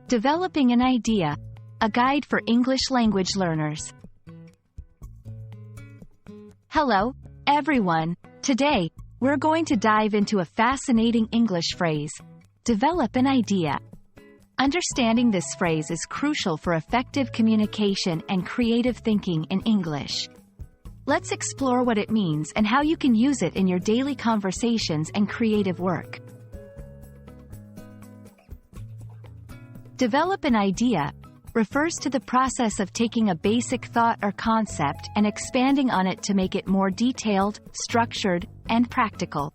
Developing an Idea, a guide for English language learners. Hello, everyone. Today, we're going to dive into a fascinating English phrase, develop an idea. Understanding this phrase is crucial for effective communication and creative thinking in English. Let's explore what it means and how you can use it in your daily conversations and creative work. Develop an idea refers to the process of taking a basic thought or concept and expanding on it to make it more detailed, structured, and practical.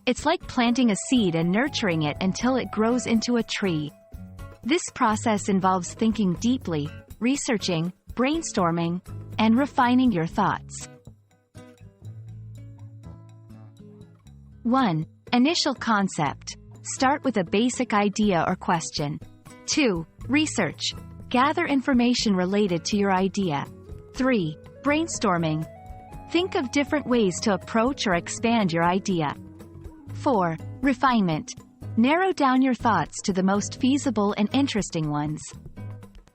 It's like planting a seed and nurturing it until it grows into a tree. This process involves thinking deeply, researching, brainstorming, and refining your thoughts. 1. Initial concept. Start with a basic idea or question. 2. Research. Gather information related to your idea. 3. Brainstorming. Think of different ways to approach or expand your idea. 4. Refinement. Narrow down your thoughts to the most feasible and interesting ones.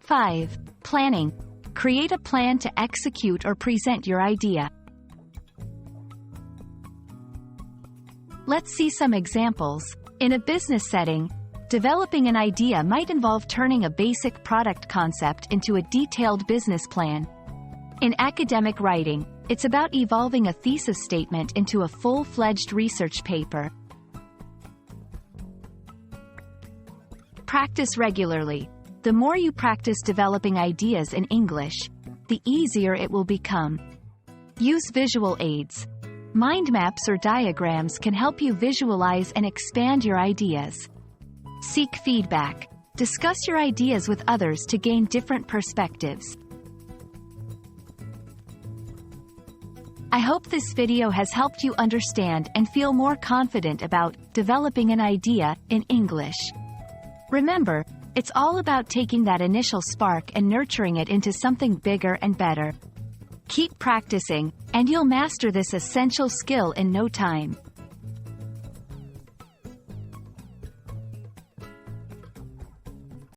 5. Planning. Create a plan to execute or present your idea. Let's see some examples. In a business setting, developing an idea might involve turning a basic product concept into a detailed business plan. In academic writing, it's about evolving a thesis statement into a full-fledged research paper. Practice regularly. The more you practice developing ideas in English, the easier it will become. Use visual aids. Mind maps or diagrams can help you visualize and expand your ideas. Seek feedback. Discuss your ideas with others to gain different perspectives. I hope this video has helped you understand and feel more confident about developing an idea in English. Remember, it's all about taking that initial spark and nurturing it into something bigger and better. Keep practicing, and you'll master this essential skill in no time.